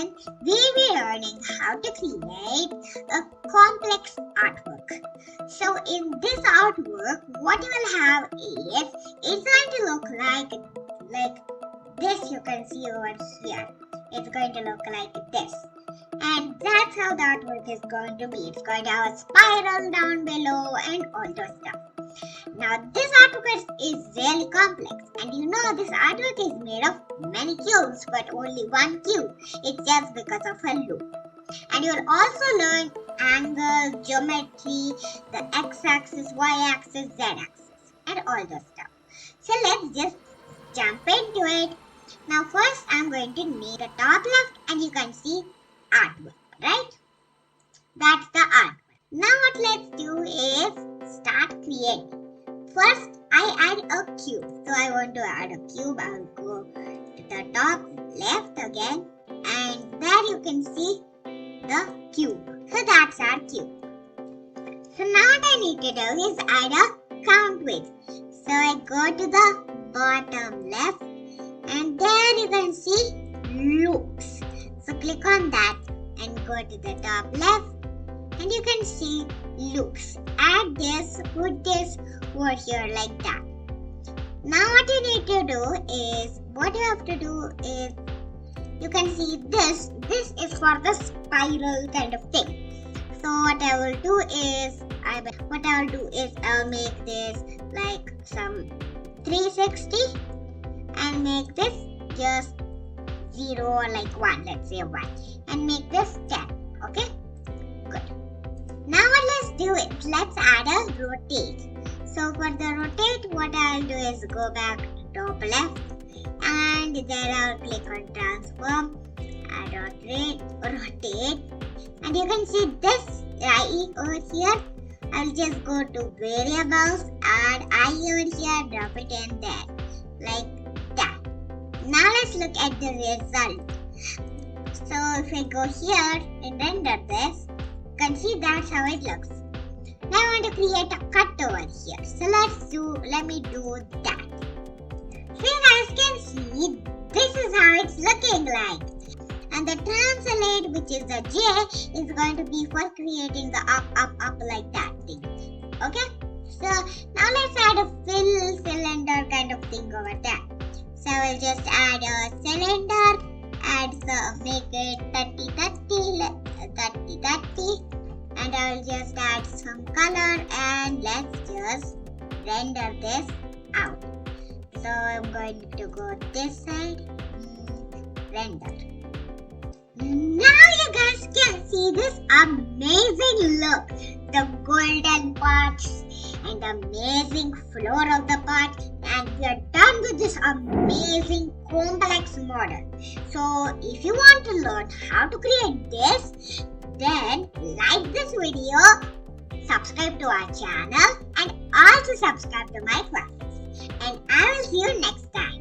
lesson, we will be learning how to create a complex artwork. So in this artwork, what you will have is, it's going to look like this. You can see over here. It's going to look like this. And that's how the artwork is going to be. It's going to have a spiral down below and all those stuff. Now this artwork is really complex, and you know this artwork is made of many cubes but only one cube. It's just because of a loop. And you'll also learn angle, geometry, the x-axis, y-axis, z-axis and all those stuff. So let's just jump into it. Now first I'm going to make the top left and you can see artwork, right? That's the artwork. Now what let's do is start creating. First I add a cube. So I want to add a cube. I'll go to the top left again and there you can see the cube. So that's our cube. So now what I need to do is add a count width. So I go to the bottom left and there you can see loops. So click on that and go to the top left and you can see loops. Add this, put this over here like that. Now what you need to do is, you can see this is for the spiral kind of thing. So what I will do is, I'll make this like some 360 and make this just 0 or like 1, let's say 1, and make this 10. Okay, good. Now what let's do is, let's add a rotate. So for the rotate, what I'll do is go back to top left and there I'll click on transform and rotate, and you can see this I over here. I'll just go to variables, add I over here, drop it in there like that. Now let's look at the result. So if I go here and render this, you can see that's how it looks. Now I want to create a cut over here. So let me do that. So you guys can see this is how it's looking like. And the translate, which is the J, is going to be for creating the up like that thing. Okay? So now let's add a fill cylinder kind of thing over there. So I will just add a cylinder, make it 30, and I will just add some color and let's just render this out. So I'm going to go this side, render. Now you guys can see this amazing look, the golden parts and the amazing floor of the part, and we are done with this amazing complex model. So if you want to learn how to create this, then like this video, subscribe to our channel and also subscribe to my classes. And I will see you next time.